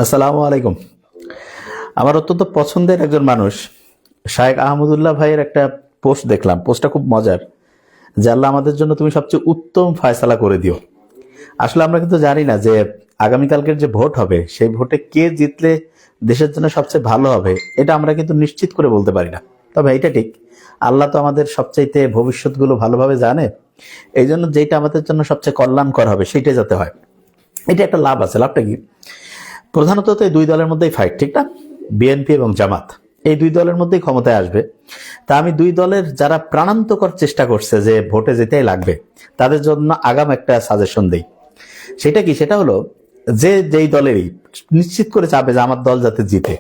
আসসালামু আলাইকুম। আমার অত্যন্ত পছন্দের একজন মানুষ শায়েখ আহমদুল্লাহ ভাইয়ের একটা পোস্ট দেখলাম। পোস্টটা খুব মজার, যে আল্লাহ আমাদের জন্য তুমি সবচেয়ে উত্তম ফয়সালা করে দিও। আসলে আমরা কিন্তু জানি না যে আগামীকালকের যে ভোট হবে সেই ভোটে কে জিতলে দেশের জন্য সবচেয়ে ভালো হবে, এটা আমরা কিন্তু নিশ্চিত করে বলতে পারি না। তবে এটা ঠিক, আল্লাহ তো আমাদের সবচাইতে ভবিষ্যৎগুলো ভালোভাবে জানে। এই জন্য যেটা আমাদের জন্য সবচেয়ে কল্যাণকর হবে সেইটাই যাতে হয়, এটা একটা লাভ আছে। লাভটা কি? প্রধানত তো এই দুই দলের মধ্যেই ফাইট, ঠিক না? বিএনপি এবং জামাত, এই দুই দলের মধ্যেই ক্ষমতায় আসবে। তা আমি দুই দলের যারা প্রাণান্তকর চেষ্টা করছে যে ভোটে যেতেই লাগবে, তাদের জন্য আগাম একটা সাজেশন দেই। সেটা কি? সেটা হলো যে যেই দলেরই নিশ্চিত করে চাবে যে আমার দল যাতে জিতে।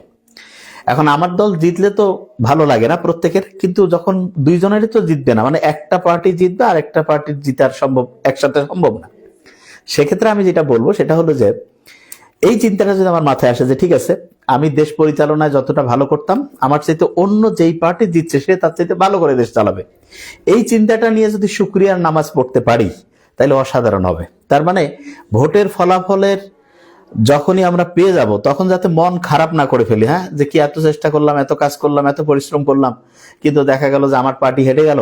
এখন আমার দল জিতলে তো ভালো লাগে না প্রত্যেকের, কিন্তু যখন দুইজনেরই তো জিতবে না, মানে একটা পার্টি জিতবে আর একটা পার্টির জিতার সম্ভব একসাথে সম্ভব না। সেক্ষেত্রে আমি যেটা বলবো সেটা হলো যে এই চিন্তাটা যদি আমার মাথায় আসে যে ঠিক আছে, আমি দেশ পরিচালনায় যতটা ভালো করতাম, আমার চাইতে অন্য যেই পার্টি জিতছে সে তার চাইতে ভালো করে দেশ চালাবে, এই চিন্তাটা নিয়ে যদি শুকরিয়ার নামাজ পড়তে পারি তাহলে অসাধারণ হবে। তার মানে ভোটের ফলাফলের যখনই আমরা পেয়ে যাব তখন যাতে মন খারাপ না করে ফেলি, হ্যাঁ, যে কি এত চেষ্টা করলাম, এত কাজ করলাম, এত পরিশ্রম করলাম, কিন্তু দেখা গেল যে আমার পার্টি হেরে গেল।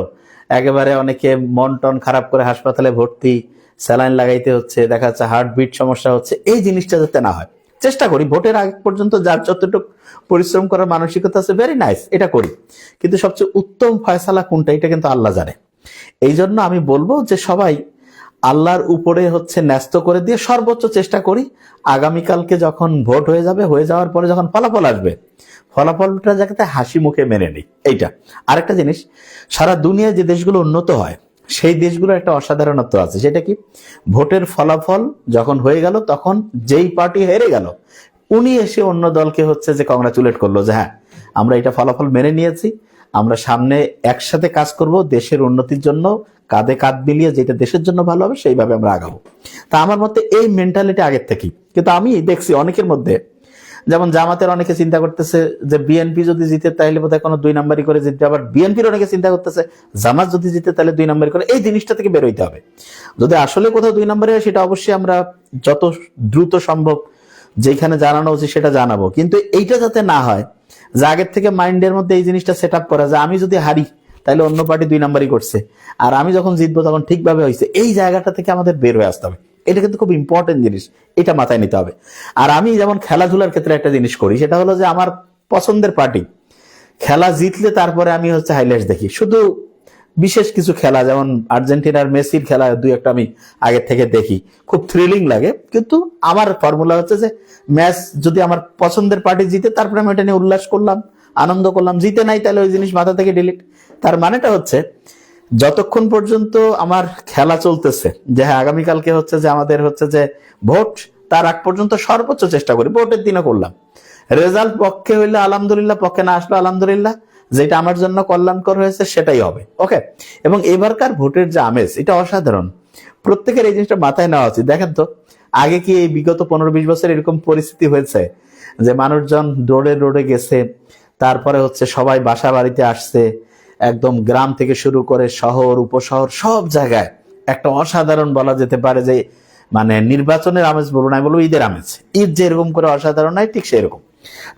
একেবারে অনেকে মন টন খারাপ করে হাসপাতালে ভর্তি, স্যালাইন লাগাইতে হচ্ছে, দেখা যাচ্ছে হার্টবিট সমস্যা হচ্ছে। এই জিনিসটা যাতে না হয় চেষ্টা করি। ভোটের আগ পর্যন্ত যার যতটুকু পরিশ্রম করার মানসিকতা আছে, ভেরি নাইস, এটা করি। কিন্তু সবচেয়ে উত্তম ফয়সালা কোনটা, এটা কিন্তু আল্লাহ জানে। এই জন্য আমি বলবো যে সবাই আল্লাহর উপরে ন্যস্ত করে দিয়ে সর্বোচ্চ চেষ্টা করি। আগামীকালকে যখন ভোট হয়ে যাবে, হয়ে যাওয়ার পরে যখন ফলাফল আসবে, ফলাফলটা যাতে হাসি মুখে মেনে নিই, এইটা। আরেকটা জিনিস, সারা দুনিয়ায় যে দেশগুলো উন্নত হয় সেই দেশগুলোর একটা অসাধারণত্ব আছে। সেটা কি? ভোটের ফলাফল যখন হয়ে গেল তখন যেই পার্টি হেরে গেল উনি এসে অন্য দলকে যে কংগ্রাচুলেট করলো যে হ্যাঁ, আমরা এটা ফলাফল মেনে নিয়েছি, আমরা সামনে একসাথে কাজ করব দেশের উন্নতির জন্য, কাঁধে কাঁধ মিলিয়ে যেটা দেশের জন্য ভালো হবে সেইভাবে আমরা আগাবো। তা আমার মতে এই মেন্টালিটি আগের থেকেই। কিন্তু আমি দেখছি অনেকের মধ্যে, যেমন জামাতের অনেকে চিন্তা করতেছে যে বিএনপি যদি জিতে তাহলে বোধহয় কোনো 2 নাম্বারই করে জিতবে, আবার বিএনপির অনেকে চিন্তা করতেছে জামাত যদি জিতে তাহলে 2 নাম্বারই করে। এই জিনিসটা থেকে বের হইতে হবে। যদি আসলে কোথাও 2 নাম্বারে হয় সেটা অবশ্যই আমরা যত দ্রুত সম্ভব যেখানে জানানো উচিত সেটা জানাবো। কিন্তু এইটা যাতে না হয় যে আগের থেকে মাইন্ডের মধ্যে এই জিনিসটা সেট আপ করা, যে আমি যদি হারি তাহলে অন্য পার্টি 2 নাম্বারই করছে, আর আমি যখন জিতবো তখন ঠিকভাবে হয়েছে। এই জায়গাটা থেকে আমাদের বের হয়ে আসতে হবে। এটা কিন্তু খুব ইম্পর্টেন্ট জিনিস, এটা মাথায় নিতে হবে। আর আমি যেমন খেলাধুলার ক্ষেত্রে একটা জিনিস করি, সেটা হলো যে আমার পছন্দের পার্টি খেলা জিতলে তারপরে আমি হাইলাইটস দেখি। শুধু বিশেষ কিছু খেলা, যেমন আর্জেন্টিনার মেসির খেলা 2-1টা আমি আগের থেকে দেখি, খুব থ্রিলিং লাগে। কিন্তু আমার ফর্মুলা যে ম্যাচ যদি আমার পছন্দের পার্টি জিতে তারপরে আমি এটা নিয়ে উল্লাস করলাম, আনন্দ করলাম। জিতে নাই তাহলে ওই জিনিস মাথা থেকে ডিলিট। তার মানেটা যতক্ষণ পর্যন্ত আমার খেলা চলতেছে, যে হ্যাঁ আগামীকালকে যে আমাদের যে ভোট, তার আগ পর্যন্ত সর্বোচ্চ চেষ্টা করি। ভোটের দিনে করলাম, রেজাল্ট পক্ষে হইলে আলহামদুলিল্লাহ, পক্ষে না আসলো আলহামদুলিল্লাহ, যেটা আমার জন্য কল্যাণকর হয়েছে সেটাই হবে। ওকে। এবং এবারকার ভোটের যে আমেজ, এটা অসাধারণ। প্রত্যেকের এই জিনিসটা মাথায় নেওয়া উচিত। দেখেন তো, আগে কি এই বিগত 15-20 বছর এরকম পরিস্থিতি হয়েছে যে মানুষজন রোডে রোডে গেছে, তারপরে সবাই বাসা বাড়িতে আসছে, একদম গ্রাম থেকে শুরু করে শহর উপশহর সব জায়গায় একটা অসাধারণ বলা যেতে পারে যে মানে নির্বাচনের আমেজ বলবো না, বলবো ঈদের আমেজ। ঈদ যে এরকম করে অসাধারণ হয়, ঠিক সেরকম।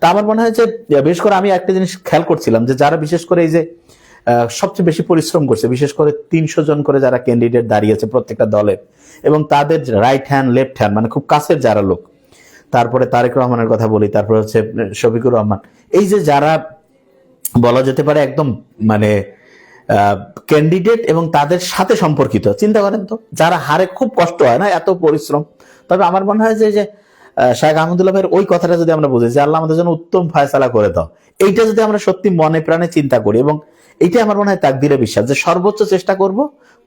তা আমার মনে হয় যে বিশেষ করে আমি একটা জিনিস খেয়াল করছিলাম, যে যারা বিশেষ করে এই যে সবচেয়ে বেশি পরিশ্রম করছে, বিশেষ করে 300 জন করে যারা ক্যান্ডিডেট দাঁড়িয়েছে প্রত্যেকটা দলের, এবং তাদের রাইট হ্যান্ড লেফট হ্যান্ড মানে খুব কাছের যারা লোক, তারপরে তারেক রহমানের কথা বলি, তারপরে শফিকুর রহমান, এই যে যারা বলা যেতে পারে একদম মানে ক্যান্ডিডেট এবং তাদের সাথে সম্পর্কিত, চিন্তা করেন তো, যারা হারে খুব কষ্ট হয় না এত পরিশ্রম। তবে আমার মনে হয় যে শায়েখ আহমদুল্লাহ ভাইয়ের ওই কথাটা যদি আমরা বুঝি যে আল্লাহ আমাদের জন্য উত্তম ফয়সালা করে দাও, এইটা যদি আমরা সত্যি মনে প্রাণে চিন্তা করি, এবং এইটা আমার মনে হয় তাকদিরে বিশ্বাস, যে সর্বোচ্চ চেষ্টা করব,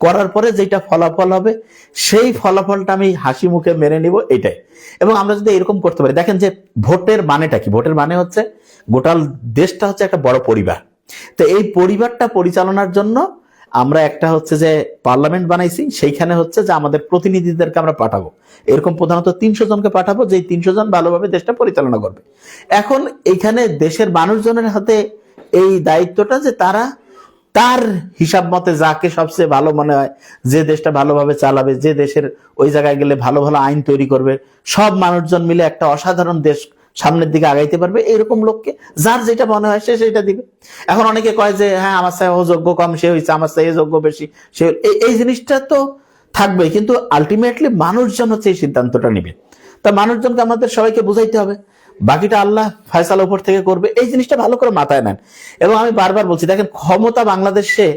করার পরে যেটা ফলাফল হবে সেই ফলাফলটা আমি হাসি মুখে মেনে নিব, এটাই। এবং আমরা যদি এরকম করতে পারি, দেখেন যে ভোটের মানেটা কি? ভোটের মানে গোটা দেশটা একটা বড় পরিবার। তো এই পরিবারটা পরিচালনার জন্য আমরা একটা যে পার্লামেন্ট বানাইছি, সেইখানে যে আমাদের প্রতিনিধিদেরকে আমরা পাঠাবো। এরকম প্রধানত 300 জনকে পাঠাবো, যে 300 জন ভালোভাবে দেশটা পরিচালনা করবে। এখন এইখানে দেশের মানুষজনের হাতে এই দায়িত্বটা, যে তারা তার হিসাব মতে যাকে সবচেয়ে ভালো মনে হয়, যে দেশটা ভালোভাবে চালাবে, যে দেশের ওই জায়গায় গেলে ভালো ভালো আইন তৈরি করবে, সব মানুষজন মিলে একটা অসাধারণ দেশ সামনের দিকে আগাইতে পারবে, এরকম লোককে যার যেটা মনে হয় সে সেটা দিবে। এখন অনেকে কয় যে হ্যাঁ আমার চাই ও যোগ্য কম, সে হয়েছে, আমার চাই যোগ্য বেশি, সে এই জিনিসটা তো থাকবে, কিন্তু আলটিমেটলি মানুষজন হচ্ছে এই সিদ্ধান্তটা নিবে। তা মানুষজনকে আমাদের সবাইকে বুঝাইতে হবে, বাকিটা আল্লাহ ফয়সালা উপর থেকে করবে, এই জিনিসটা ভালো করে মাথায় নেন। এবং আমি বারবার বলছি, দেখেন ক্ষমতা বাংলাদেশে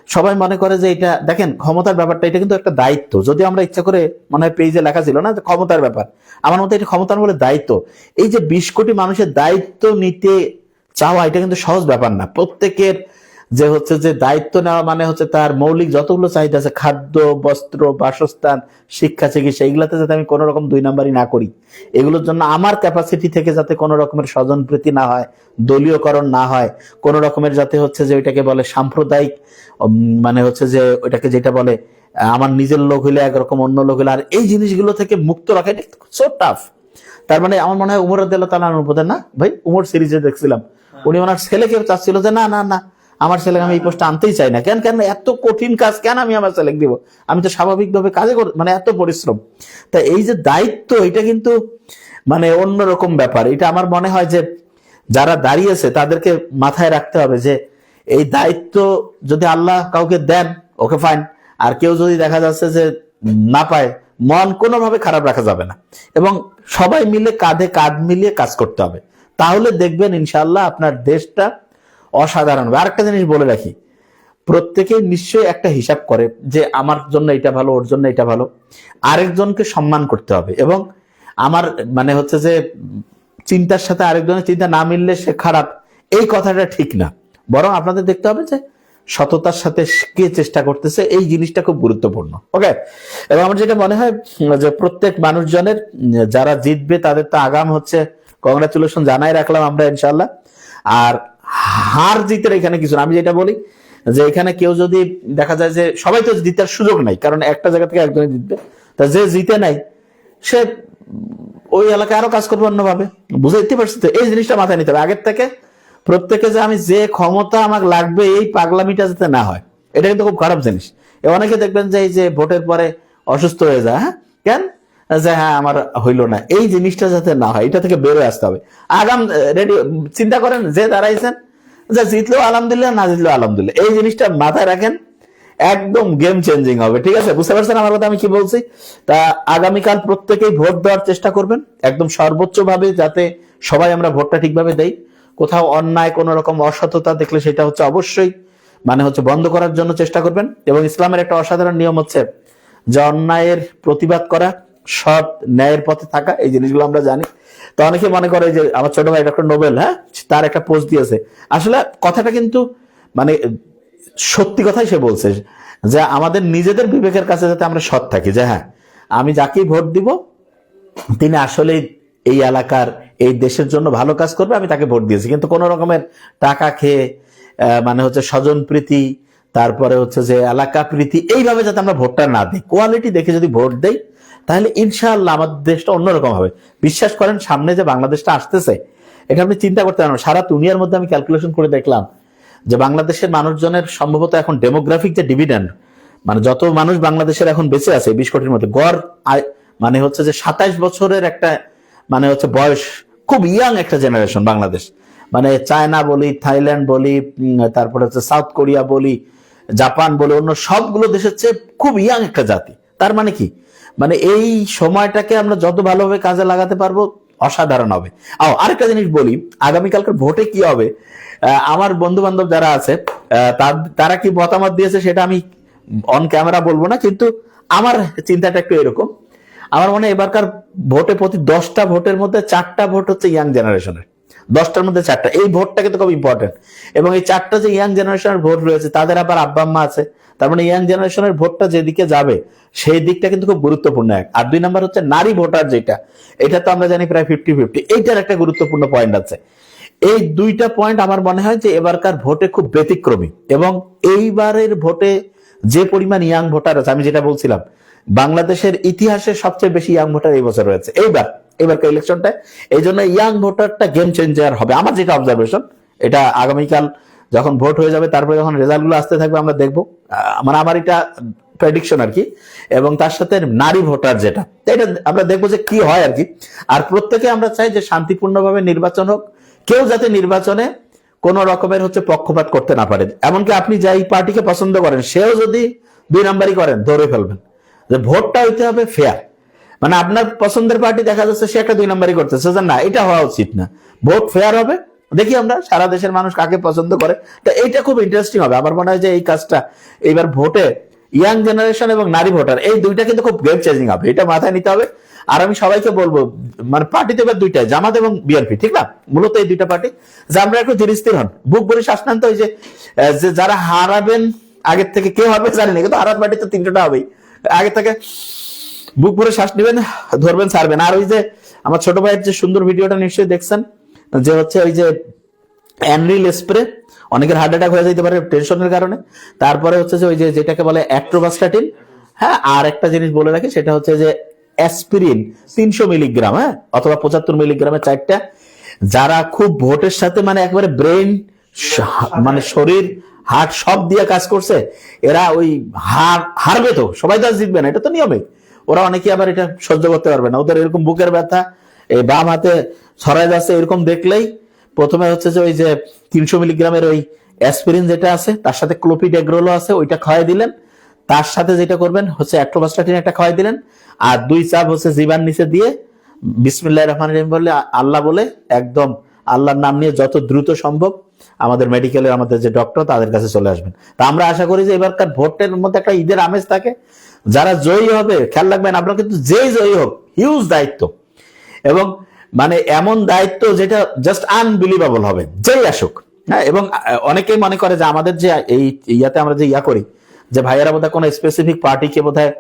সবাই মনে করে যে এটা, দেখেন ক্ষমতার ব্যাপারটা এটা কিন্তু একটা দায়িত্ব। যদি আমরা ইচ্ছা করে, মনে হয় পেজে লেখা ছিল না যে ক্ষমতার ব্যাপার, আমার মতে এটা ক্ষমতার বলে দায়িত্ব। এই যে 20 কোটি মানুষের দায়িত্ব নিতে চাওয়া, এটা কিন্তু সহজ ব্যাপার না। প্রত্যেকের যে হচ্ছে যে দায়িত্ব নেওয়া মানে হচ্ছে তার মৌলিক যতগুলো চাহিদা আছে, খাদ্য, বস্ত্র, বাসস্থান, শিক্ষা, চিকিৎসা, এগুলাতে যাতে আমি কোনো রকম 2 নাম্বারই না করি, এগুলোর জন্য আমার ক্যাপাসিটি থেকে যাতে কোনো রকমের স্বজনপ্রীতি না হয়, দলীয়করণ না হয়, কোনো রকমের যাতে হচ্ছে যে ওইটাকে বলে সাম্প্রদায়িক, মানে হচ্ছে যে ওইটাকে যেটা বলে আমার নিজের লোক হইলে একরকম, অন্য লোক হইলে আর, এই জিনিসগুলো থেকে মুক্ত রাখা, এটা সো টাফ। তার মানে আমার মনে হয় উমর রাদিয়াল্লাহু তাআলার উপরে, না ভাই, উমর সিরিজে দেখছিলাম উনি ওনার ছেলেকে চাচ্ছিল যে না না না, আমার ছেলেকে আমি এই পোস্টে আনতেই চাই না। কেন কেন এত কঠিন কাজ, কেন আমি আমার ছেলেকে দিব, আমি তো স্বাভাবিকভাবে কাজে মানে এত পরিশ্রম। তা এই যে দায়িত্ব, এটা কিন্তু মানে অন্যরকম ব্যাপার। এটা আমার মনে হয় যে যারা দাঁড়িয়েছে তাদেরকে মাথায় রাখতে হবে যে এই দায়িত্ব যদি আল্লাহ কাউকে দেন, ওকে ফাইন, আর কেউ যদি দেখা যাচ্ছে যে না পায়, মন কোনোভাবে খারাপ রাখা যাবে না, এবং সবাই মিলে কাঁধে কাঁধ মিলিয়ে কাজ করতে হবে। তাহলে দেখবেন ইনশাআল্লাহ আপনার দেশটা অসাধারণ হবে। আরেকটা জিনিস বলে রাখি, প্রত্যেকেই নিশ্চয়ই একটা হিসাব করে যে আমার জন্য এটা ভালো, ওর জন্য এটা ভালো। আরেকজনকে সম্মান করতে হবে, এবং আমার মানে হচ্ছে যে চিন্তার সাথে আরেকজনের চিন্তা না মিললে সে খারাপ, এই কথাটা ঠিক না। বরং আপনাদের দেখতে হবে যে সততার সাথে কে চেষ্টা করতেছে, এই জিনিসটা খুব গুরুত্বপূর্ণ। ওকে, এবং আমার যেটা মনে হয় যে প্রত্যেক মানুষজনের, যারা জিতবে তাদের তো আগাম হচ্ছে কংগ্রাচুলেশন জানাই রাখলাম আমরা ইনশাল্লাহ। আর হার জিতের এখানে কিছু না। আমি যেটা বলি যে এখানে কেউ যদি দেখা যায় যে সবাই তো জিতার সুযোগ নাই, কারণ একটা জায়গা থেকে একজনই জিতবে, তা যে জিতে নাই সে ওই এলাকায় আরো কাজ করবে অন্যভাবে। বুঝাইতে পারছি তো? এই জিনিসটা মাথায় নিতে হবে আগের থেকে, প্রত্যেকে যে আমি যে ক্ষমতা আমার লাগবে এই পাগলামিটা যাতে না হয়, এটা কিন্তু খুব খারাপ জিনিস। অনেকে দেখবেন যে এই যে ভোটের পরে অসুস্থ হয়ে যায়, হ্যাঁ কেন, যে হ্যাঁ আমার হইলো না, এই জিনিসটা যাতে না হয়, এটা থেকে বেরোয় আসতে হবে। আগাম রেডি চিন্তা করেন, যে দাঁড়াইছেন, যে জিতলেও আলহামদুলিল্লাহ, না জিতলেও আলহামদুলিল্লাহ, এই জিনিসটা মাথায় রাখেন, একদম গেম চেঞ্জিং হবে। ঠিক আছে, বুঝতে পারছেন আমার কথা আমি কি বলছি? তা আগামীকাল প্রত্যেকেই ভোট দেওয়ার চেষ্টা করবেন একদম সর্বোচ্চ ভাবে, যাতে সবাই আমরা ভোটটা ঠিকভাবে দেই। কোথাও অন্যায় কোন রকম অসততা দেখলে সেটা হচ্ছে অবশ্যই মানে হচ্ছে বন্ধ করার জন্য চেষ্টা করবেন। এবং ইসলামের একটা অসাধারণ নিয়ম হচ্ছে যে অন্যায়ের প্রতিবাদ করা, সৎ ন্যায়ের পথে থাকা, এই জিনিসগুলো আমরা জানি। তো অনেকে মনে করে যে আমার ছোট ভাই ডক্টর নোবেল, হ্যাঁ, তার একটা পোস্ট দিয়েছে, আসলে কথাটা কিন্তু মানে সত্যি কথাই সে বলছে, যে আমাদের নিজেদের বিবেকের কাছে যাতে আমরা সৎ থাকি, যে হ্যাঁ আমি যাকেই ভোট দিব তিনি আসলে এই এলাকার, এই দেশের জন্য ভালো কাজ করবে, আমি তাকে ভোট দিয়েছি। কিন্তু কোন রকমের টাকা খেয়ে মানে হচ্ছে স্বজন প্রীতি, তারপরে হচ্ছে যে এলাকা প্রীতি, এইভাবে যাতে আমরা ভোটটা না দিই, কোয়ালিটি দেখে যদি ভোট দেই, তাহলে ইনশাআল্লাহ আমাদের দেশটা অন্যরকম হবে। বিশ্বাস করেন, সামনে যে বাংলাদেশটা আসতেছে, এটা আপনি চিন্তা করতে পারেন। সারা দুনিয়ার মধ্যে আমি ক্যালকুলেশন করে দেখলাম যে বাংলাদেশের মানুষজনের সম্ভবত এখন ডেমোগ্রাফিক যে ডিভিডেন্ড, মানে যত মানুষ বাংলাদেশের এখন বেঁচে আছে 20 কোটির মধ্যে, গড় মানে হচ্ছে যে 27 বছরের একটা মানে হচ্ছে বয়স, খুব ইয়াং একটা জেনারেশন বাংলাদেশ। মানে চায়না বলি, থাইল্যান্ড বলি, তারপরে হচ্ছে সাউথ কোরিয়া বলি, জাপান বলি, অন্য সবগুলো দেশের চেয়ে খুব ইয়াং একটা জাতি। তার মানে কি, মানে এই সময়টাকে আমরা যত ভালোভাবে কাজে লাগাতে পারবো অসাধারণ হবে। আরেকটা জিনিস বলি, আগামীকালকার ভোটে কি হবে, আমার বন্ধু বান্ধব যারা আছে তারা কি মতামত দিয়েছে সেটা আমি অন ক্যামেরা বলবো না, কিন্তু আমার চিন্তাটা একটু এরকম। আমার মনে হয় এবারকার ভোটে প্রতি 10টা ভোটের মধ্যে 4টা ভোট হচ্ছে ইয়াং জেনারেশনের, 10টার মধ্যে 4টা। এই ভোটটা কিন্তু খুব ইম্পর্টেন্ট, এবং এই 4টা যে ইয়াং জেনারেশনের ভোট রয়েছে তাদের আবার আব্বা আম্মা আছে, তার মানে ইয়াং জেনারেশনের ভোটটা যেদিকে যাবে সেই দিকটা কিন্তু খুব গুরুত্বপূর্ণ এক। আর 2 নাম্বার হচ্ছে নারী ভোটার, যেটা এটা তো আমরা জানি প্রায় 50-50, এইটার একটা গুরুত্বপূর্ণ পয়েন্ট আছে। এই 2টা পয়েন্ট আমার মনে হয় যে এবারকার ভোটে খুব ব্যতিক্রমী, এবং এইবারের ভোটে যে পরিমাণ ইয়াং ভোটার আছে, আমি যেটা বলছিলাম বাংলাদেশের ইতিহাসে সবচেয়ে বেশি ইয়াং ভোটার এই বছর রয়েছে এবারকার ইলেকশনটা। এই জন্য ইয়াং ভোটারটা গেম চেঞ্জার হবে, আমার যেটা অবজারভেশন। এটা আগামীকাল যখন ভোট হয়ে যাবে তারপরে যখন রেজাল্ট গুলো আসতে থাকবে আমরা দেখবো, মানে আমার এটা প্রেডিকশন আর কি। এবং তার সাথে নারী ভোটার যেটা, এটা আমরা দেখবো যে কি হয় আর কি। আর প্রত্যেকে আমরা চাই যে শান্তিপূর্ণভাবে নির্বাচন হোক, কেউ যাতে নির্বাচনে কোন রকমের পক্ষপাত করতে না পারে। এমনকি আপনি যাই পার্টিকে পছন্দ করেন সেও যদি 2 নাম্বারই করেন ধরে ফেলবেন। যে ভোটটা হইতে হবে ফেয়ার, মানে আপনার পছন্দের পার্টি দেখা যাচ্ছে সে একটা 2 নাম্বারই করতেছে, না এটা হওয়া উচিত না। ভোট ফেয়ার হবে, দেখি আমরা সারা দেশের মানুষ কাকে পছন্দ করে। তো এইটা খুব ইন্টারেস্টিং হবে। আমার মনে হয় যে এই কাজটা এইবার ভোটে ইয়াং জেনারেশন এবং নারী ভোটার এই দুইটা কিন্তু খুব গেম চেঞ্জিং হবে, এটা মাথায় নিতে হবে। আর আমি সবাইকে বলবো, মানে পার্টিতে এবার দুইটাই, জামাত এবং বিএনপি, ঠিক না, মূলত এই দুইটা পার্টি, যে আমরা একটু ধীর স্থির হন, বুক ভরে শ্বাস নেন। তো এই যে যারা হারাবেন আগের থেকে, কে হবে জানি না, কিন্তু হারার পার্টি তো 3টা হবেই, আগে থেকে বুক ভরে শ্বাস নেবেন, ধরবেন, ছাড়বেন। আর ওই যে আমার ছোট ভাইয়ের যে সুন্দর ভিডিওটা নিশ্চয়ই দেখছেন, যে ওই যে অ্যানরিল স্প্রে, অনেকের হার্ট অ্যাটাক হয়ে যেতে পারে টেনশনের কারণে। তারপরে যে ওই যে যেটাকে বলে অ্যাট্রোবাস্টাটিন, হ্যাঁ। আর একটা জিনিস বলে রাখি, সেটা হচ্ছে যে অ্যাসপিরিন 300 মিলিগ্রাম, হ্যাঁ, অথবা 75 মিলিগ্রামের 4টা। যারা খুব ভোটের সাথে মানে একবারে ব্রেন, মানে শরীর, হার্ট সব দিয়ে কাজ করছে, এরা ওই হারবে তো, সবাই তো জিতবে না, এটা তো নিয়মে। ওরা অনেকে আবার এটা সহ্য করতে পারবে না, ওদের এরকম বুকের ব্যথা, এই বাম হাতে ছড়ায় যাচ্ছে, এরকম দেখলেই প্রথমে যে ওই যে 300 মিলিগ্রামের ওই অ্যাসপিরিন যেটা আছে, তার সাথে ক্লোপিডেগ্রোলও আছে, ওইটা খাওয়াই দিলেন। তার সাথে যেটা করবেন অ্যাট্রোবাস্টাটিন একটা খাওয়াই দিলেন। আর 2 চাপ জিবার নিচে দিয়ে বিসমিল্লাহির রহমানির রহিম বলে, আল্লাহ বলে, একদম আল্লাহর নাম নিয়ে যত দ্রুত সম্ভব আমাদের মেডিকেলের আমাদের যে ডক্টর তাদের কাছে চলে আসবেন। তা আমরা আশা করি যে এবারকার ভোটের মধ্যে একটা ঈদের আমেজ থাকে। যারা জয়ী হবে, খেয়াল রাখবেন আপনারা, কিন্তু যেই জয়ী হোক হিউজ দায়িত্ব, এবং মানে এমন দায়িত্ব যেটা জাস্ট আনবিলিভেবল হবে, যেই আসুক, হ্যাঁ। এবং অনেকেই মনে করে যে আমাদের যে এই ইয়াতে আমরা যে করি, যে ভাইয়েরা বোধহয় কোনো স্পেসিফিক পার্টিকে বোধহয়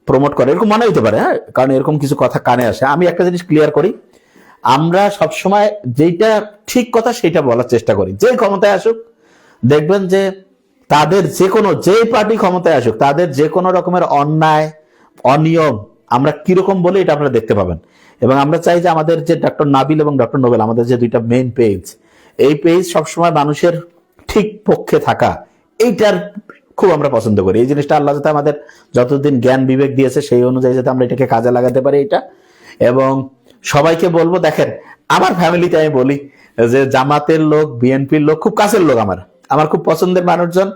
প্রমোট করে, এরকম মনে হতে পারে, হ্যাঁ, কারণ এরকম কিছু কথা কানে আসে। আমি একটা জিনিস ক্লিয়ার করি, আমরা সবসময় যেটা ঠিক কথা সেটা বলার চেষ্টা করি। যে ক্ষমতায় আসুক, দেখবেন যে তাদের যে পার্টি ক্ষমতায় আসুক, তাদের যে কোনো রকমের অন্যায়, অনিয়ম আমরা কিরকম বলি এটা আপনারা দেখতে পাবেন। এবং আমরা চাই যে আমাদের যে ডক্টর নাবিল এবং ডক্টর নোবেল, আমাদের যে 2টা মেইন পেজ, এই পেজ সবসময় মানুষের ঠিক পক্ষে থাকা, এইটার খুব আমরা পছন্দ করি। এই জিনিসটা আল্লাহ যাতে আমাদের যতদিন জ্ঞান বিবেক দিয়েছে সেই অনুযায়ী যাতে আমরা এটাকে কাজে লাগাতে পারি, এটা। এবং সবাইকে বলবো, দেখেন আমার ফ্যামিলিতে আমি বলি যে জামাতের লোক, বিএনপির লোক খুব কাছের লোক, আমার খুব পছন্দের মানুষজন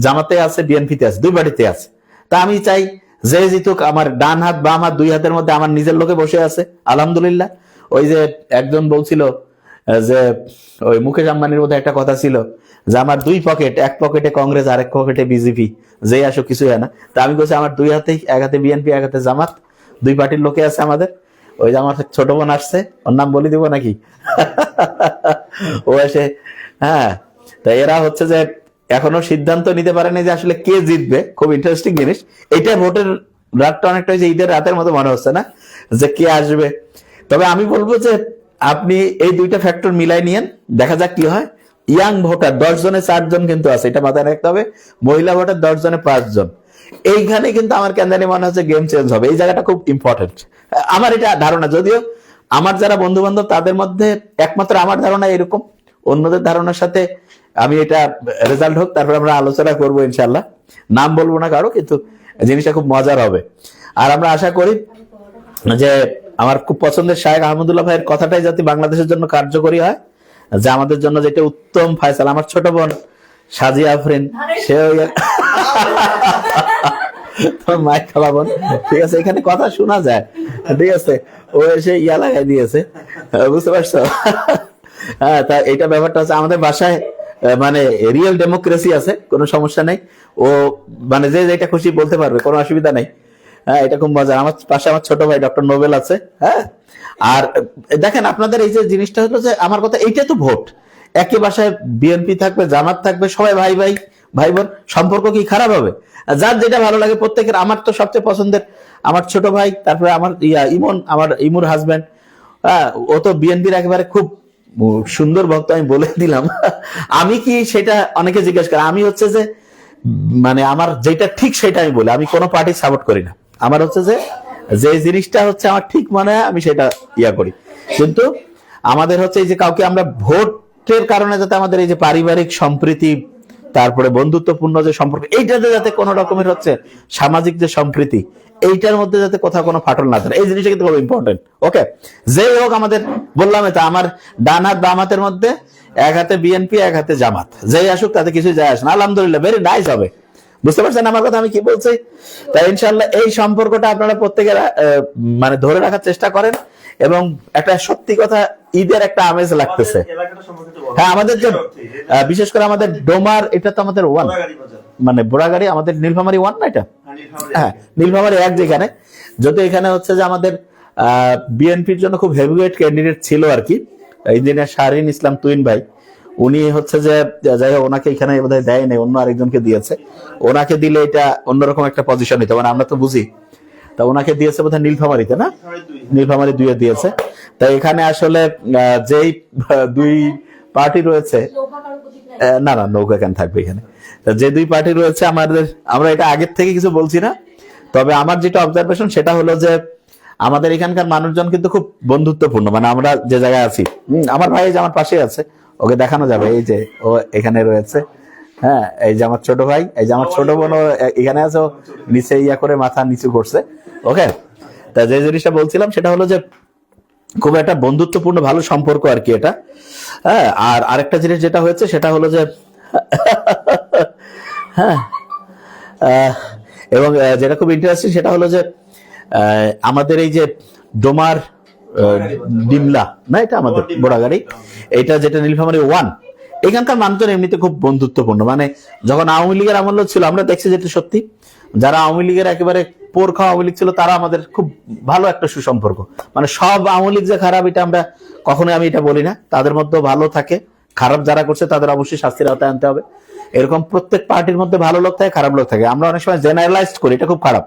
জামাতে আছে, বিএনপিতে আছে, 2 পার্টিতে আছে। তা আমি চাই যে জিতুক, আমার ডান হাত বাম হাত 2 হাতের মধ্যে আমার নিজের লোকে বসে আছে, আলহামদুলিল্লাহ। ওই যে একজন বলছিল যে ওই মুকেশ আম্বানির মধ্যে একটা কথা ছিল যে আমার 2 পকেট, এক পকেটে কংগ্রেস আর এক পকেটে বিজেপি, যেই আসুক কিছুই হয় না। তা আমি বলছি আমার 2 হাতেই, এক হাতে বিএনপি এক হাতে জামাত, 2 পার্টির লোকে আছে আমাদের। ওই যে আমার ছোট বোন আসছে, ওর নাম বলে দিব নাকি? ও এসে, হ্যাঁ। তা এরা যে এখনো সিদ্ধান্ত নিতে পারেনি যে আসলে কে জিতবে। খুব ইন্টারেস্টিং জিনিস এটা, ভোটের রাতটা অনেকটা যে ঈদের রাতের মতো মনে হচ্ছে না, যে কে আসবে। তবে আমি বলবো যে আপনি এই 2টা ফ্যাক্টর মিলাই নিয়েন, দেখা যাক কি হয়। ইয়াং ভোটার 10 জনে 4 জন কিন্তু আছে, এটা মাথায় রাখতে হবে। মহিলা ভোটার 10 জনে 5 জন। এইখানে কিন্তু আমার কেন জানি মনে হচ্ছে গেম চেঞ্জ হবে, এই জায়গাটা খুব ইম্পর্টেন্ট। আমার এটা ধারণা, যদিও আমার যারা বন্ধু বান্ধব তাদের মধ্যে একমাত্র আমার ধারণা এরকম, অন্যদের ধারণার সাথে আমি এটা রেজাল্ট হোক তারপর আমরা আলোচনা করবো ইনশাল্লাহ। নাম বলবো না কারো, কিন্তু জিনিসটা খুব মজার হবে। আর আমরা আশা করি যে আমার খুব পছন্দের শায়েখ আহমদুল্লাহ ভাইয়ের কথাটাই যাতে বাংলাদেশের জন্য কার্যকরী হয়, যে আমাদের জন্য যেটা উত্তম ফয়সালা। আমার ছোট বোন সাজিয়া আফরিন, সে মাইক খাওয়াবন, ঠিক আছে, এখানে কথা শোনা যায়, ঠিক আছে, ও এসে লাগাই দিয়েছে, বুঝতে পারছো? হ্যাঁ, তা এইটা ব্যাপারটা হচ্ছে আমাদের বাসায় মানে রিয়েল ডেমোক্রেসি আছে, কোনো সমস্যা নেই। ও মানে যে যেটা খুশি বলতে পারবে, কোনো অসুবিধা নেই। হ্যাঁ, এটা খুব মজা। আমার পাশে আমার ছোট ভাই ডক্টর নোবেল আছে, হ্যাঁ। আর দেখেন আপনাদের এই যে জিনিসটা হলো যে আমার কথা, এইটা তো ভোট, একই বাসায় বিএনপি থাকবে, জামাত থাকবে, সবাই ভাই ভাই ভাই বোন, সম্পর্ক কি খারাপ হবে? যার যেটা ভালো লাগে প্রত্যেকের। আমার তো সবচেয়ে পছন্দের আমার ছোট ভাই, তারপরে আমার ইমন, আমার ইমুর হাজবেন্ড, ও তো বিএনপির একেবারে খুব সুন্দর ভক্ত, আমি বলে দিলাম। আমি কি সেটা অনেকে জিজ্ঞেস করে, আমি যে মানে আমার যেটা ঠিক সেটা আমি বলি, আমি কোনো পার্টি সাপোর্ট করি না। আমার যে জিনিসটা আমার ঠিক মনে হয় আমি সেটা করি। কিন্তু আমাদের এই যে কাউকে আমরা ভোট ভোটের কারণে যাতে আমাদের এই যে পারিবারিক সম্প্রীতি, তারপরে বন্ধুত্বপূর্ণ যে সম্পর্ক, এইটাতে যাতে কোনো রকমের হচ্ছে সামাজিক যে সম্প্রীতি, এইটার মধ্যে যাতে কোথাও কোনো ফাটল না থাকে, এই জিনিসটা কিন্তু খুব ইম্পর্টেন্ট। ওকে, যেই হোক আমাদের বললাম এটা আমার ডান হাত বাম হাতের মধ্যে, এক হাতে বিএনপি এক হাতে জামাত, যেই আসুক তাতে কিছুই যায় আসে না। আলহামদুলিল্লাহ, ভেরি নাইস হবে। বুঝতে পারছেন আমার কথা আমি কি বলছি? তাই ইনশাল্লাহ এই সম্পর্কটা আপনারা প্রত্যেকে মানে ধরে রাখার চেষ্টা করেন। এবং একটা সত্যি কথা, ঈদের একটা আমেজ লাগতেছে। হ্যাঁ, আমাদের যে বিশেষ করে আমাদের ডোমার, এটা তো আমাদের ওয়ান, মানে বোড়াগাড়ি আমাদের নীলফামারী ওয়ান না এটা? হ্যাঁ, নীলফামারী এক, যেখানে যদি এখানে হচ্ছে যে আমাদের বিএনপির জন্য খুব হেভিওয়েট ক্যান্ডিডেট ছিল আর কি, ইঞ্জিনিয়ার শাহরিন ইসলাম তুইন ভাই, উনি হচ্ছে যে যাই হোক ওনাকে এখানে বোধহয় দেয় নাই, অন্য আরেকজনকে দিয়েছে। ওনাকে দিলে এটা অন্যরকম একটা পজিশন হইতো, মানে আমরা তো বুঝি। তা ওনাকে দিয়েছে বোধহয় নীলফামারীতে, না নীলফামারী 2-এ দিয়েছে। তাই এখানে আসলে যেই দুই পার্টি রয়েছে, না না নৌকা কেন থাকবে এখানে, যে দুই পার্টি রয়েছে আমাদের, আমরা এটা আগের থেকে কিছু বলছি না, তবে আমার যেটা অবজারভেশন সেটা হলো যে আমাদের এখানকার মানুষজন কিন্তু খুব বন্ধুত্বপূর্ণ। মানে আমরা যে জায়গায় আছি, আমার ভাই যে আমার পাশে আছে, ওকে দেখানো যাবে, এই যে ও এখানে রয়েছে। হ্যাঁ, এই যে আমার ছোট ভাই, এই যে আমার ছোট বোন এখানে আছে, নিচে ইয়া করে মাথা নিচু করছে। ওকে, তা যে জিনিসটা বলছিলাম সেটা হলো যে খুব একটা বন্ধুত্বপূর্ণ ভালো সম্পর্ক আর কি এটা। হ্যাঁ, আর আরেকটা জিনিস যেটা হয়েছে সেটা হলো যে হ্যাঁ, এবং যেটা খুব ইন্টারেস্টিং সেটা হলো যে আমাদের এই যে ডোমার ডিমলা, না এটা আমাদের বোড়াগাড়ি, এটা যেটা নীলফামারী ওয়ান, এখানকার মানুষজন এমনিতে খুব বন্ধুত্বপূর্ণ। মানে যখন আওয়ামী লীগের আমল ছিল, আমরা দেখছি যেটা সত্যি, যারা আওয়ামী লীগের একেবারে পোর খাওয়া আওয়ামী লীগ ছিল, তারা আমাদের খুব ভালো একটা সুসম্পর্ক। মানে সব আওয়ামী লীগ যে খারাপ, এটা আমরা কখনোই, আমি এটা বলি না, তাদের মধ্যে ভালো থাকে। খারাপ যারা করছে তাদের অবশ্যই শাস্তির আওতায় আনতে হবে। এরকম প্রত্যেক পার্টির মধ্যে ভালো লোক থাকে, খারাপ লোক থাকে। আমরা অনেক সময় জেনারেলাইজ করি, এটা খুব খারাপ।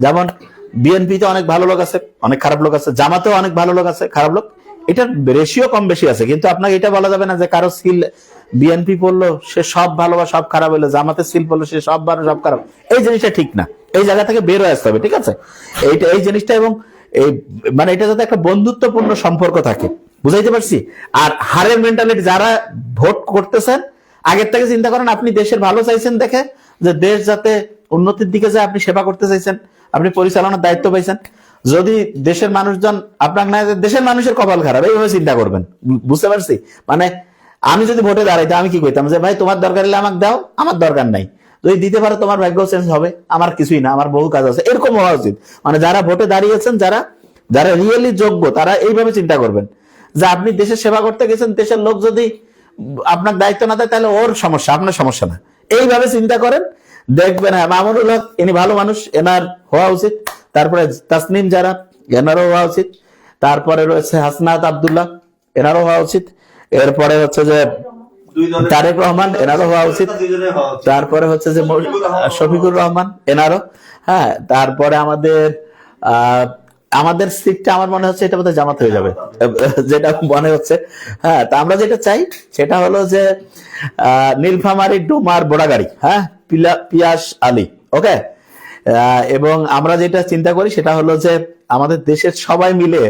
যেমন বিএনপিতে অনেক ভালো লোক আছে, অনেক খারাপ লোক আছে, জামাতেও অনেক ভালো লোক আছে, খারাপ লোক, এটার রেশিও কম বেশি আছে। কিন্তু আপনাকে এটা বলা যাবে না যে কারো স্কিল বিএনপি পড়লো সে সব ভালো বা সব খারাপ হলো, জামাতের স্কিল পড়লো সে সব ভালো সব খারাপ, এই জিনিসটা ঠিক না। এই জায়গা থেকে বের হয়ে আসতে হবে, ঠিক আছে? এইটা এই জিনিসটা, এবং এই মানে এটা যাতে একটা বন্ধুত্বপূর্ণ সম্পর্ক থাকে, বুঝাইতে পারছি? আর হারের মেন্টালিটি, যারা ভোট করতেছেন আগের থেকে চিন্তা করেন, আপনি দেশের ভালো চাইছেন দেখে, যে দেশ যাতে উন্নতির দিকে যায়, আপনি সেবা করতে চাইছেন, আপনি পরিচালনার দায়িত্ব পাইছেন। যদি দেশের মানুষজন আপনার না, দেশের মানুষের কপাল খারাপ, এইভাবে চিন্তা করবেন। বুঝতে পারছি? মানে আমি যদি ভোটে দাঁড়াইতাম, আমি কি কইতাম যে ভাই তোমার দরকার হলে আমাকে দাও, আমার দরকার নাই, যদি দিতে পারো তোমার ভাগ্য চেঞ্জ হবে, আমার কিছুই না, আমার বহু কাজ আছে। এরকম হওয়া উচিত। মানে যারা ভোটে দাঁড়িয়েছেন, যারা যারা রিয়েলি যোগ্য, তারা এইভাবে চিন্তা করবেন যে আপনি দেশের সেবা করতে গেছেন, দেশের লোক যদি আপনার দায়িত্ব না দেয়, তাহলে ওর সমস্যা, আপনার সমস্যা না। এইভাবে চিন্তা করেন, দেখবেন। হ্যাঁ, মামুনুল হক ইনি ভালো মানুষ, এনার হওয়া উচিত। তারপরে তাসনিম যারা, এনারও হওয়া উচিত। তারপরে রয়েছে হাসনাত আব্দুল্লাহ, এনারও হওয়া উচিত। এরপরে হচ্ছে যে তারেক রহমান, এনারও হওয়া উচিত। তারপরে হচ্ছে যে শফিকুর রহমান, এনারও। হ্যাঁ, তারপরে আমাদের আমাদের সিটটা আমার মনে হচ্ছে এটা বোধহয় জামাত হয়ে যাবে, যেটা মনে হচ্ছে। হ্যাঁ, তা আমরা যেটা চাই সেটা হলো যে নীলফামারী ডোমার বোড়াগাড়ি, হ্যাঁ, পিয়াস আলী। ওকে, এবং আমরা যেটা চিন্তা করি সেটা হলো যে আমাদের দেশের সবাই মিলে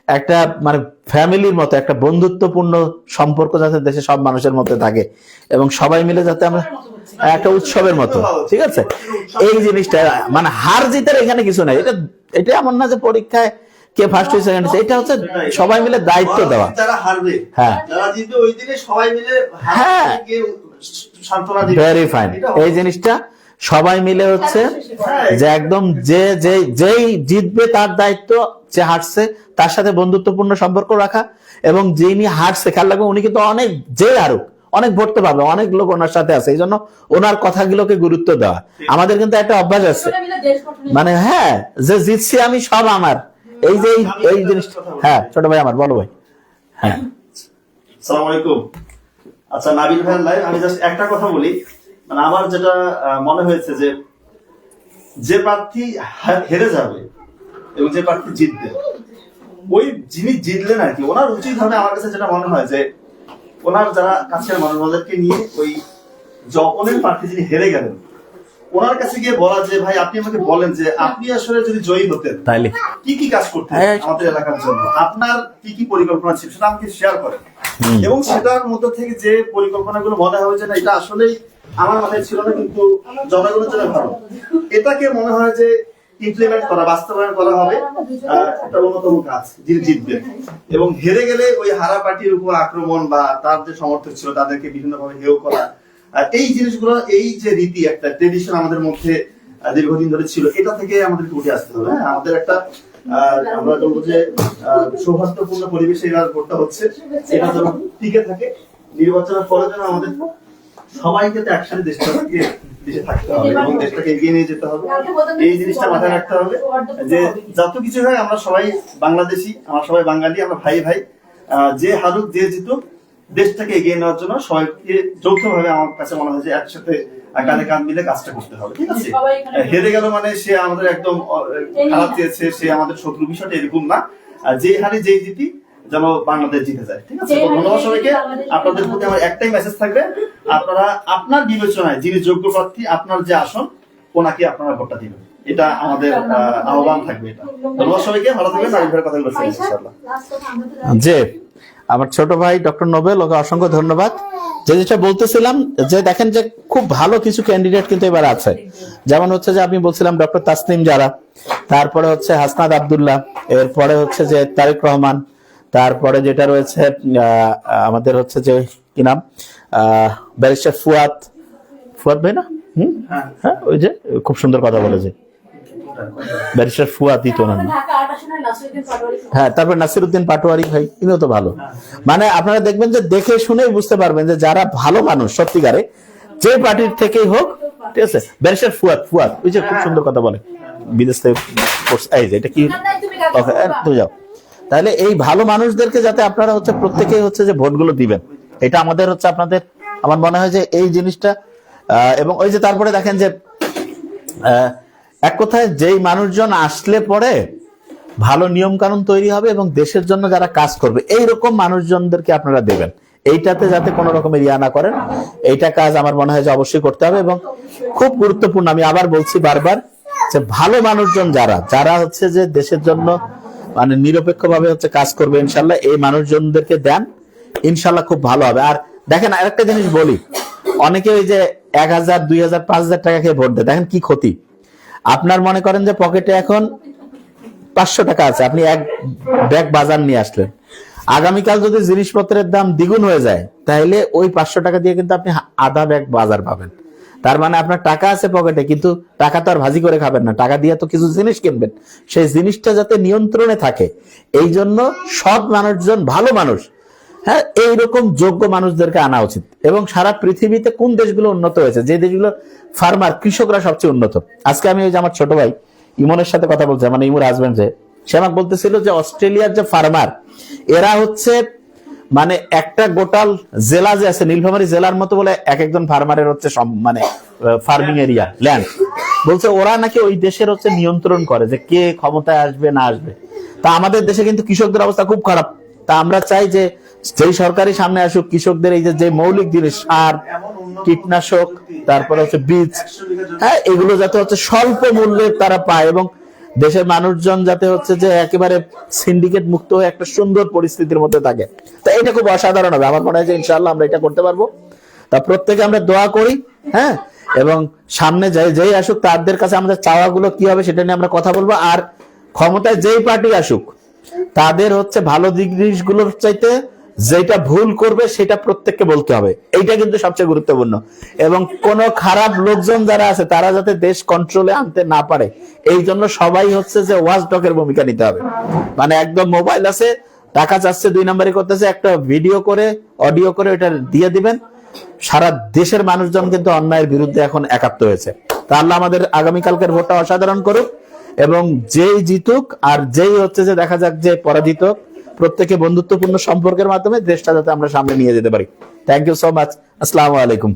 একটা মানে ফ্যামিলির মতো একটা বন্ধুত্বপূর্ণ সম্পর্ক যাতে দেশে সব মানুষের মধ্যে থাকে, এবং সবাই মিলে যাতে আমরা একটা উৎসবের মতো, ঠিক আছে? এই জিনিসটা, মানে হার জিতের এখানে কিছু নাই। এটা এটা এমন না যে পরীক্ষায় কে ফার্স্ট হয়েছে সেকেন্ড হয়েছে, এটা হচ্ছে সবাই মিলে দায়িত্ব দেওয়া। হ্যাঁ, হ্যাঁ, ভেরি ফাইন। এই জিনিসটা সবাই মিলে হচ্ছে যে একদম যেই জিতবে তার দায়িত্ব, যে হারছে তার সাথে বন্ধুত্বপূর্ণ সম্পর্ক রাখা, এবং যিনি হারছে খেয়াল রাখবে উনি কিন্তু অনেক, যে হারুক অনেক ভোট তো পাবে, অনেক লোক ওনার সাথে আছে, এই জন্য ওনার কথাগুলোকে গুরুত্ব দেওয়া। আমাদের কিন্তু একটা অভ্যাস আছে, মানে হ্যাঁ, যে জিতছি আমি সব আমার, এই যে এই জিনিসটা। হ্যাঁ, ছোট ভাই আমার, বলো ভাই। হ্যাঁ, আসসালামু আলাইকুম। আচ্ছা, নাবিল ভাই লাইভ, আমি জাস্ট একটা কথা বলি। মানে আমার যেটা মনে হয়েছে যে যে প্রার্থী হেরে যাবে এবং যে প্রার্থী জিতবে, ওই যিনি জিতলেন আর কি, ওনার উচিত হবে, আমার কাছে যেটা মনে হয় যে ওনার যারা কাছের মানুষ, ওদেরকে নিয়ে ওই যে অপোনেন্ট প্রার্থী যিনি হেরে গেলেন, ওনার কাছে গিয়ে বলা যে ভাই আপনি আমাকে বলেন যে আপনি আসলে যদি জয়ী হতেন তাইলে কি কি কাজ করতেন আমাদের এলাকার জন্য, আপনার কি কি পরিকল্পনা ছিল সেটা আমাকে শেয়ার করেন। এবং সেটার মধ্যে থেকে যে পরিকল্পনাগুলো মনে হয় যে না এটা আসলেই আমার মাথায় ছিল না কিন্তু জনগণের জন্য ভালো, এটাকে মনে হয় যে ইমপ্লিমেন্ট করা, বাস্তবায়ন করা হবে একটা অন্যতম কাজ যিনি জিতবেন। এবং হেরে গেলে ওই হারা পার্টির উপর আক্রমণ বা তার যে সমর্থক ছিল তাদেরকে বিভিন্নভাবে হেয় করা, এই জিনিসগুলো, এই যে রীতি একটা ট্রেডিশন আমাদের মধ্যে দীর্ঘদিন ধরে ছিল, এটা থেকে আমাদেরকে উঠে আসতে হবে। আমাদের একটা আমরা বলবো যে সৌহার্দ্যপূর্ণ পরিবেশে এই ভোটটা হচ্ছে, এটা যেন টিকে থাকে। নির্বাচনের পরে যেন আমাদের সবাইকে তো একসাথে দেশে থাকতে হবে এবং দেশটাকে এগিয়ে নিয়ে যেতে হবে। এই জিনিসটা মাথায় রাখতে হবে যে যত কিছু হয় আমরা সবাই বাংলাদেশি, আমরা সবাই বাঙালি, আমরা ভাই ভাই। যে হারুক যে জিতুক, দেশটাকে এগিয়ে নেওয়ার জন্য সবাইকে যৌথভাবে আমার কাছে মনে হয় যে একসাথে কাঁধে কাঁধ মিলে কাজটা করতে হবে। ঠিক আছে, হেরে গেল মানে সে আমাদের একদম খারাপ চেয়েছে, সে আমাদের শত্রু, বিষয়টা এরকম না। যে হারে যেই জিতি যেন বাংলাদেশ জিতে যায়। ঠিক আছে, ধন্যবাদ সবাইকে। আপনাদের প্রতি আমার একটাই মেসেজ থাকবে, আপনারা আপনার বিবেচনায় যিনি যোগ্য প্রার্থী, আপনার যে আসন, ওনাকে আপনারা ভোটটা দিবেন, এটা আমাদের আহ্বান থাকবে। এটা ধন্যবাদ সবাইকে, ভালো থাকবেন। নাবিল ভাইয়ের কথাগুলো শুনুন ইনশাআল্লাহ। যে আমার ছোট ভাই ডক্টর নোবেল, ওকে অসংখ্য ধন্যবাদ। যেটা বলতেছিলাম যে দেখেন যে খুব ভালো কিছু ক্যান্ডিডেট কিন্তু এবার আছে, যেমন হচ্ছে যে আমি বলছিলাম ডক্টর তাসনিম জারা, তারপরে হচ্ছে হাসনাত আব্দুল্লাহ, এরপরে হচ্ছে যে তারেক রহমান, তারপরে যেটা রয়েছে আমাদের হচ্ছে যে কি নাম ব্যারিস্টার ফুয়াদ ভাই না, হ্যাঁ ওই যে খুব সুন্দর কথা বলেছে ব্যারিস্টার ফুয়াদ দিত না, হ্যাঁ, তারপর নাসিরউদ্দিন পাটোয়ারি ভাই, ইনিও তো ভালো। মানে আপনারা দেখবেন যে দেখে শুনেই বুঝতে পারবেন যে যারা ভালো মানুষ সত্যিকারে, যে পার্টির থেকেই হোক। ঠিক আছে, ব্যারিস্টার ফুয়াদ ওই যে খুব সুন্দর কথা বলে, বিদেশ থেকে এই যে এটা কি, তুমি যাও। তাহলে এই ভালো মানুষদেরকে যাতে আপনারা হচ্ছে প্রত্যেকেই হচ্ছে যে ভোটগুলো দিবেন, এটা আমাদের হচ্ছে আপনাদের, আমার মনে হয় যে এই জিনিসটা। এবং ওই যে তারপরে দেখেন যে এক কথায় যেই মানুষজন আসলে পরে ভালো নিয়ম কানুন তৈরি হবে এবং দেশের জন্য যারা কাজ করবে, এইরকম মানুষজনদেরকে আপনারা দেবেন। এইটাতে যাতে কোনো রকমের ইয়া না করেন, এইটা কাজ আমার মনে হয় যে অবশ্যই করতে হবে। এবং খুব গুরুত্বপূর্ণ, আমি আবার বলছি বারবার, যে ভালো মানুষজন যারা হচ্ছে যে দেশের জন্য মানে নিরপেক্ষভাবে হচ্ছে কাজ করবে, ইনশাল্লাহ এই মানুষজনদেরকে দেন, ইনশাল্লাহ খুব ভালো হবে। আর দেখেন আরেকটা জিনিস বলি, অনেকে ওই যে 1000, 2000, 5000 টাকা খেয়ে ভোট দেয়, দেখেন কি ক্ষতি। আপনার মনে করেন যে পকেটে এখন 500 টাকা আছে, আপনি এক ব্যাগ বাজার নিয়ে আসলেন, আগামীকাল যদি জিনিসপত্রের দাম দ্বিগুণ হয়ে যায়, তাহলে ওই 500 টাকা দিয়ে কিন্তু আপনি আধা ব্যাগ বাজার পাবেন। তার মানে আপনার টাকা আছে পকেটে, কিন্তু টাকা তো আর ভাজি করে খাবেন না, টাকা দিয়ে তো কিছু জিনিস কিনবেন। সেই জিনিসটা যাতে নিয়ন্ত্রণে থাকে, এই জন্য সৎ মানুষজন, ভালো মানুষ, হ্যাঁ, এইরকম যোগ্য মানুষদেরকে আনা উচিত। এবং সারা পৃথিবীতে কোন দেশগুলো উন্নত হয়েছে, যে দেশগুলো ফার্মার, কৃষকরা সবচেয়ে উন্নত। আজকে আমি ওই যে আমার ছোট ভাই ইমনের সাথে কথা বলছি, মানে ইমুর হাজবেন্ড, যে সে আমাকে বলতেছিল যে অস্ট্রেলিয়ার যে ফার্মার, এরা হচ্ছে মানে একটা গোটাল জেলা যে আছে, নীলফামারী জেলার মতো বলে এক একজন ফার্মারের হচ্ছে মানে ফার্মিং এরিয়া, ল্যান্ড। বলছে ওরা নাকি ওই দেশের হচ্ছে নিয়ন্ত্রণ করে যে কে ক্ষমতায় আসবে না আসবে। তা আমাদের দেশে কিন্তু কৃষকদের অবস্থা খুব খারাপ। তা আমরা চাই যে যেই সরকারি সামনে আসুক, কৃষকদের এই যে মৌলিক জিনিস, সার, কীটনাশক, তারপরে হচ্ছে বীজ, হ্যাঁ, এগুলো যাতে হচ্ছে স্বল্প মূল্যে তারা পায়, এবং দেশের মানুষজন যাতে হচ্ছে যে একেবারে সিন্ডিকেট মুক্ত হয়ে একটা সুন্দর পরিস্থিতির মধ্যে থাকে। তা এটা খুব অসাধারণ হবে, আমার মনে হয় যে ইনশাআল্লাহ আমরা এটা করতে পারবো। তা প্রত্যেকে আমরা দোয়া করি, হ্যাঁ, এবং সামনে যেই আসুক তাদের কাছে আমাদের চাওয়াগুলো কি হবে সেটা নিয়ে আমরা কথা বলবো। আর ক্ষমতায় যেই পার্টি আসুক, তাদের হচ্ছে ভালো দিক জিনিসগুলোর চাইতে যেটা ভুল করবে সেটা প্রত্যেককে বলতে হবে, এইটা কিন্তু সবচেয়ে গুরুত্বপূর্ণ। এবং কোন খারাপ লোকজন যারা আছে তারা যাতে দেশ কন্ট্রোলে আনতে না পারে, এই জন্য সবাই হচ্ছে যে ওয়াচডগের ভূমিকা নিতে হবে। মানে একদম মোবাইল আছে, টাকা চাচ্ছে, 2 নম্বরই করতেছে, একটা ভিডিও করে, অডিও করে এটা দিয়ে দিবেন। সারা দেশের মানুষজন কিন্তু অন্যায়ের বিরুদ্ধে এখন একাত্ম হয়েছে। তা আল্লাহ আমাদের আগামীকালকের ভোটটা অসাধারণ করুক, এবং যেই জিতুক আর যেই হচ্ছে যে দেখা যাক যে পরাজিত, প্রত্যেকে বন্ধুত্বপূর্ণ সম্পর্কের মাধ্যমে দেশটা যাতে আমরা সামনে নিয়ে যেতে পারি। Thank you so much. আসসালামু আলাইকুম।